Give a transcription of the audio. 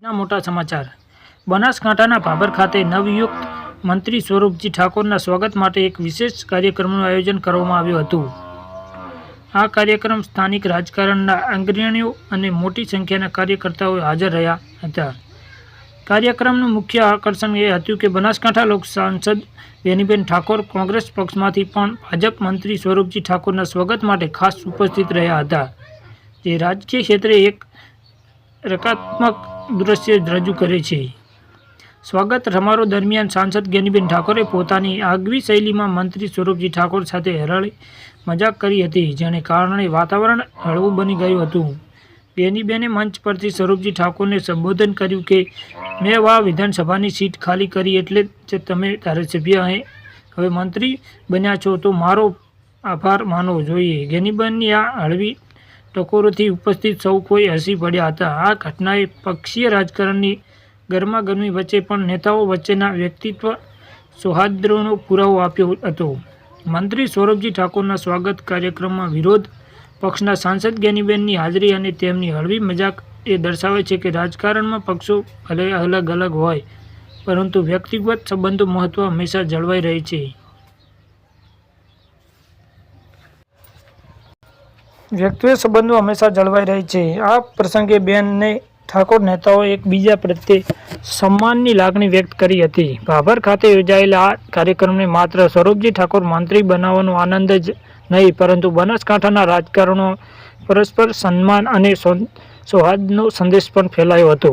ના મોટા સમાચાર. બનાસકાંઠાના ભાભર ખાતે નવનિયુક્ત મંત્રી સ્વરૂપજી ઠાકોરના સ્વાગત માટે એક વિશેષ કાર્યક્રમનું આયોજન કરવામાં આવ્યું હતું. આ કાર્યક્રમ સ્થાનિક રાજકારણના અગ્રણીઓ અને મોટી સંખ્યાના કાર્યકર્તાઓ હાજર રહ્યા હતા. કાર્યક્રમનું મુખ્ય આકર્ષણ એ હતું કે બનાસકાંઠા લોક સાંસદ બેનીબેન ઠાકોર કોંગ્રેસ પક્ષમાંથી પણ ભાજપ મંત્રી સ્વરૂપજી ઠાકોરના સ્વાગત માટે ખાસ ઉપસ્થિત રહ્યા હતા, જે રાજકીય ક્ષેત્રે એક રકાત્મક દ્રશ્ય રજૂ કરે છે. સ્વાગત સમારોહ દરમિયાન સાંસદ ગેનીબેન ઠાકોરે પોતાની આગવી શૈલીમાં મંત્રી સ્વરૂપજી ઠાકોર સાથે હળવી મજાક કરી હતી, જેને કારણે વાતાવરણ હળવું બની ગયું હતું. ગેનીબેને મંચ પરથી સ્વરૂપજી ઠાકોરને સંબોધન કર્યું કે મેં આ વિધાનસભાની સીટ ખાલી કરી એટલે જ તમે ધારાસભ્ય હવે મંત્રી બન્યા છો, તો મારો આભાર માનવો જોઈએ. ગેનીબેનની આ હળવી ટકોરોથી ઉપસ્થિત સૌ કોઈ હસી પડ્યા હતા. આ ઘટનાએ પક્ષીય રાજકારણની ગરમાગરમી વચ્ચે પણ નેતાઓ વચ્ચેના વ્યક્તિત્વ સૌહાર્દનો પુરાવો આપ્યો હતો. મંત્રી સ્વરૂપજી ઠાકોરના સ્વાગત કાર્યક્રમમાં વિરોધ પક્ષના સાંસદ ગેનીબેનની હાજરી અને તેમની હળવી મજાક એ દર્શાવે છે કે રાજકારણમાં પક્ષો ભલે અલગ અલગ હોય, પરંતુ વ્યક્તિગત સંબંધો મહત્વ હંમેશા જળવાઈ રહે છે. વ્યક્તિગત સંબંધો હંમેશા જળવાઈ રહે છે. આ પ્રસંગે બેનને ઠાકોર નેતાઓએ એકબીજા પ્રત્યે સન્માનની લાગણી વ્યક્ત કરી હતી. ભાભર ખાતે યોજાયેલા આ કાર્યક્રમને માત્ર સ્વરૂપજી ઠાકોર મંત્રી બનાવવાનો આનંદ જ નહીં, પરંતુ બનાસકાંઠાના રાજકારણો પરસ્પર સન્માન અને સૌહાર્દનો સંદેશ પણ ફેલાયો હતો.